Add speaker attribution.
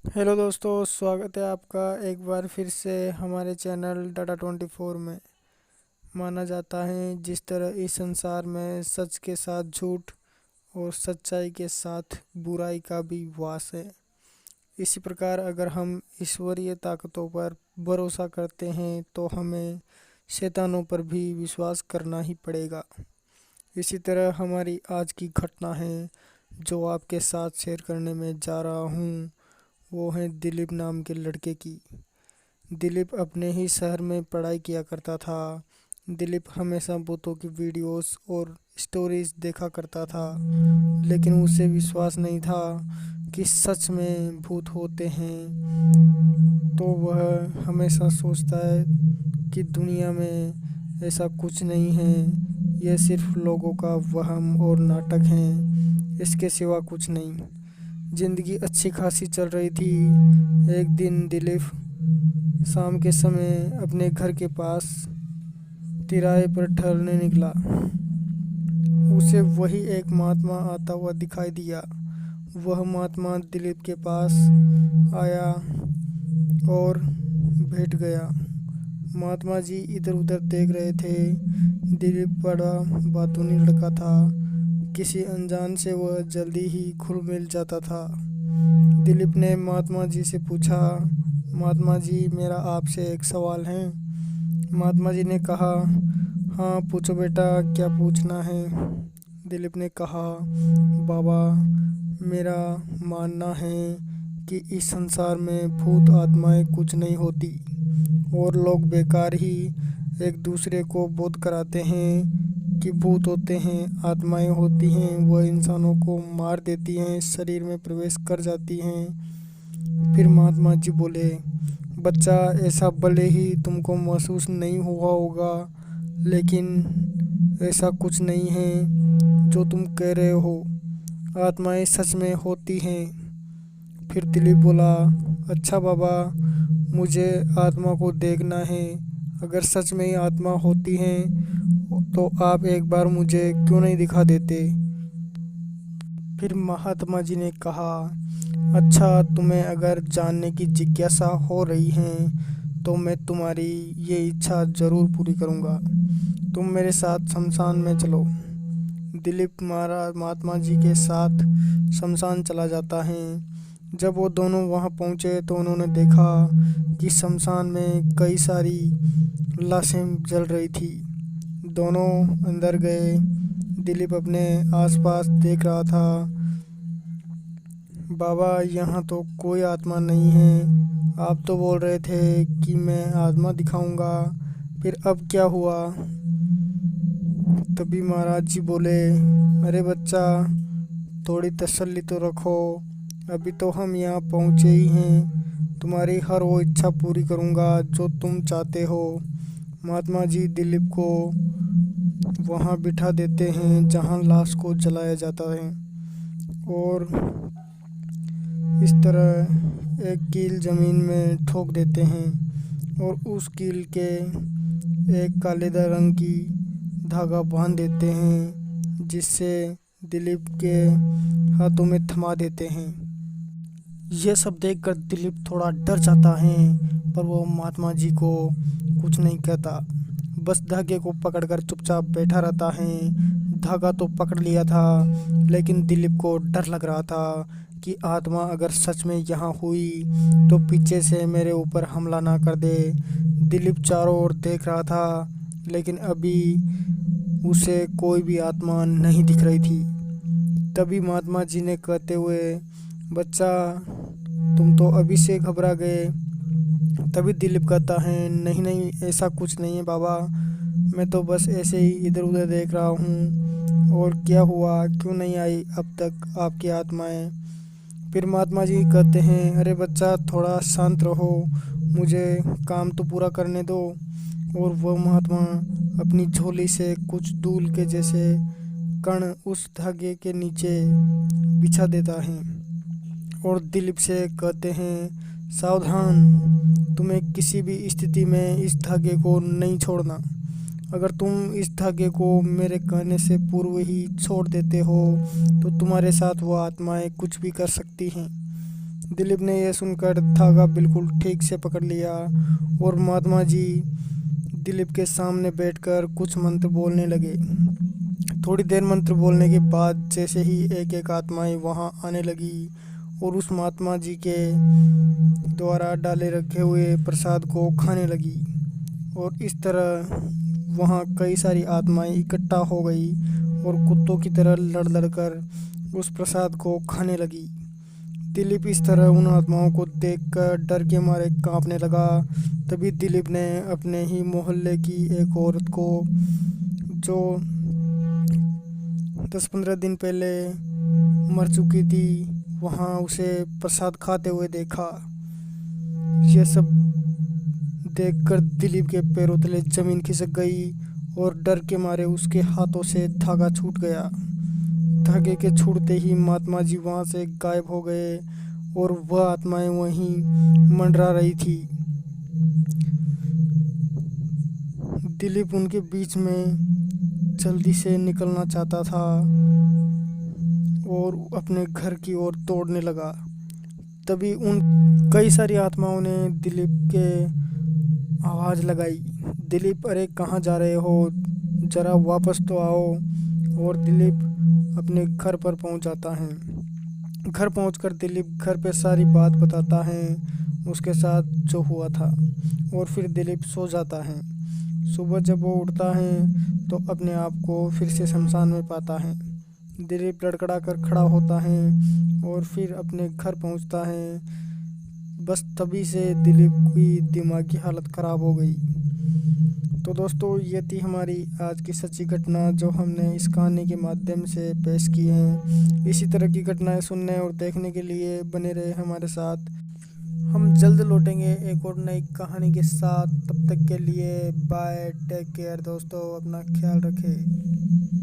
Speaker 1: Hello दोस्तों, स्वागत है आपका एक बार फिर से हमारे चैनल डाटा 24 में। माना जाता है जिस तरह इस संसार में सच के साथ झूठ और सच्चाई के साथ बुराई का भी वास है, इसी प्रकार अगर हम ईश्वरीय ताकतों पर भरोसा करते हैं तो हमें शैतानों पर भी विश्वास करना ही पड़ेगा। इसी तरह हमारी आज की घटना है जो आपके साथ शेयर करने में जा रहा हूँ, वो है दिलीप नाम के लड़के की। दिलीप अपने ही शहर में पढ़ाई किया करता था। दिलीप हमेशा भूतों की वीडियोस और स्टोरीज देखा करता था, लेकिन उसे विश्वास नहीं था कि सच में भूत होते हैं। तो वह हमेशा सोचता है कि दुनिया में ऐसा कुछ नहीं है, यह सिर्फ लोगों का वहम और नाटक है, इसके सिवा कुछ नहीं। जिंदगी अच्छी खासी चल रही थी। एक दिन दिलीप शाम के समय अपने घर के पास तिराहे पर टहलने निकला। उसे वही एक महात्मा आता हुआ दिखाई दिया। वह महात्मा दिलीप के पास आया और बैठ गया। महात्मा जी इधर उधर देख रहे थे। दिलीप बड़ा बातूनी लड़का था। किसी अनजान से वह जल्दी ही घुल मिल जाता था। दिलीप ने महात्मा जी से पूछा, महात्मा जी मेरा आपसे एक सवाल है। महात्मा जी ने कहा, हाँ पूछो बेटा, क्या पूछना है। दिलीप ने कहा, बाबा मेरा मानना है कि इस संसार में भूत आत्माएं कुछ नहीं होती और लोग बेकार ही एक दूसरे को बोध कराते हैं कि भूत होते हैं, आत्माएं होती हैं, वह इंसानों को मार देती हैं, शरीर में प्रवेश कर जाती हैं। फिर महात्मा जी बोले, बच्चा ऐसा भले ही तुमको महसूस नहीं हुआ होगा, लेकिन ऐसा कुछ नहीं है जो तुम कह रहे हो, आत्माएं सच में होती हैं। फिर दिलीप बोला, अच्छा बाबा, मुझे आत्मा को देखना है। अगर सच में ही आत्मा होती हैं तो आप एक बार मुझे क्यों नहीं दिखा देते। फिर महात्मा जी ने कहा, अच्छा तुम्हें अगर जानने की जिज्ञासा हो रही है तो मैं तुम्हारी ये इच्छा ज़रूर पूरी करूँगा। तुम मेरे साथ शमशान में चलो। दिलीप महात्मा जी के साथ शमशान चला जाता है। जब वो दोनों वहाँ पहुँचे तो उन्होंने देखा कि शमशान में कई सारी लाशें जल रही थी। दोनों अंदर गए। दिलीप अपने आसपास देख रहा था। बाबा यहाँ तो कोई आत्मा नहीं है, आप तो बोल रहे थे कि मैं आत्मा दिखाऊंगा, फिर अब क्या हुआ। तभी महाराज जी बोले, अरे बच्चा थोड़ी तसल्ली तो रखो, अभी तो हम यहाँ पहुँचे ही हैं, तुम्हारी हर वो इच्छा पूरी करूँगा जो तुम चाहते हो। महात्मा जी दिलीप को वहाँ बिठा देते हैं जहाँ लाश को जलाया जाता है, और इस तरह एक कील ज़मीन में ठोक देते हैं और उस कील के एक कालेदा रंग की धागा बांध देते हैं, जिससे दिलीप के हाथों में थमा देते हैं। यह सब देखकर दिलीप थोड़ा डर जाता है, पर वो महात्मा जी को कुछ नहीं कहता, बस धागे को पकड़कर चुपचाप बैठा रहता है। धागा तो पकड़ लिया था, लेकिन दिलीप को डर लग रहा था कि आत्मा अगर सच में यहाँ हुई तो पीछे से मेरे ऊपर हमला ना कर दे। दिलीप चारों ओर देख रहा था, लेकिन अभी उसे कोई भी आत्मा नहीं दिख रही थी। तभी महात्मा जी ने कहते हुए, बच्चा तुम तो अभी से घबरा गए। तभी दिलीप कहता है, नहीं नहीं ऐसा कुछ नहीं है बाबा, मैं तो बस ऐसे ही इधर उधर देख रहा हूँ। और क्या हुआ, क्यों नहीं आई अब तक आपकी आत्माएं। फिर महात्मा जी कहते हैं, अरे बच्चा थोड़ा शांत रहो, मुझे काम तो पूरा करने दो। और वह महात्मा अपनी झोली से कुछ धूल के जैसे कण उस धागे के नीचे बिछा देता है और दिलीप से कहते हैं, सावधान, तुम्हें किसी भी स्थिति में इस धागे को नहीं छोड़ना। अगर तुम इस धागे को मेरे कहने से पूर्व ही छोड़ देते हो तो तुम्हारे साथ वो आत्माएं कुछ भी कर सकती हैं। दिलीप ने यह सुनकर धागा बिल्कुल ठीक से पकड़ लिया और महात्मा जी दिलीप के सामने बैठकर कुछ मंत्र बोलने लगे। थोड़ी देर मंत्र बोलने के बाद जैसे ही एक एक आत्माएं वहां आने लगी और उस महात्मा जी के द्वारा डाले रखे हुए प्रसाद को खाने लगी, और इस तरह वहाँ कई सारी आत्माएं इकट्ठा हो गई और कुत्तों की तरह लड़ लड़ कर उस प्रसाद को खाने लगी। दिलीप इस तरह उन आत्माओं को देखकर डर के मारे कांपने लगा। तभी दिलीप ने अपने ही मोहल्ले की एक औरत को, जो 10-15 दिन पहले मर चुकी थी, वहाँ उसे प्रसाद खाते हुए देखा। यह सब देखकर दिलीप के पैरों तले जमीन खिसक गई और डर के मारे उसके हाथों से धागा छूट गया। धागे के छूटते ही महात्मा जी वहां से गायब हो गए और वह आत्माएं वहीं मंडरा रही थी। दिलीप उनके बीच में जल्दी से निकलना चाहता था और अपने घर की ओर दौड़ने लगा। तभी उन कई सारी आत्माओं ने दिलीप के आवाज़ लगाई, दिलीप अरे कहाँ जा रहे हो, ज़रा वापस तो आओ। और दिलीप अपने घर पर पहुंच जाता है। घर पहुंचकर दिलीप घर पे सारी बात बताता है, उसके साथ जो हुआ था, और फिर दिलीप सो जाता है। सुबह जब वो उठता है तो अपने आप को फिर से शमशान में पाता है। दिलीप लड़खड़ा कर खड़ा होता है और फिर अपने घर पहुंचता है। बस तभी से दिलीप की दिमागी हालत ख़राब हो गई। तो दोस्तों, ये थी हमारी आज की सच्ची घटना जो हमने इस कहानी के माध्यम से पेश की हैं। इसी तरह की घटनाएं सुनने और देखने के लिए बने रहे हमारे साथ। हम जल्द लौटेंगे एक और नई कहानी के साथ। तब तक के लिए बाय, टेक केयर दोस्तों, अपना ख्याल रखें।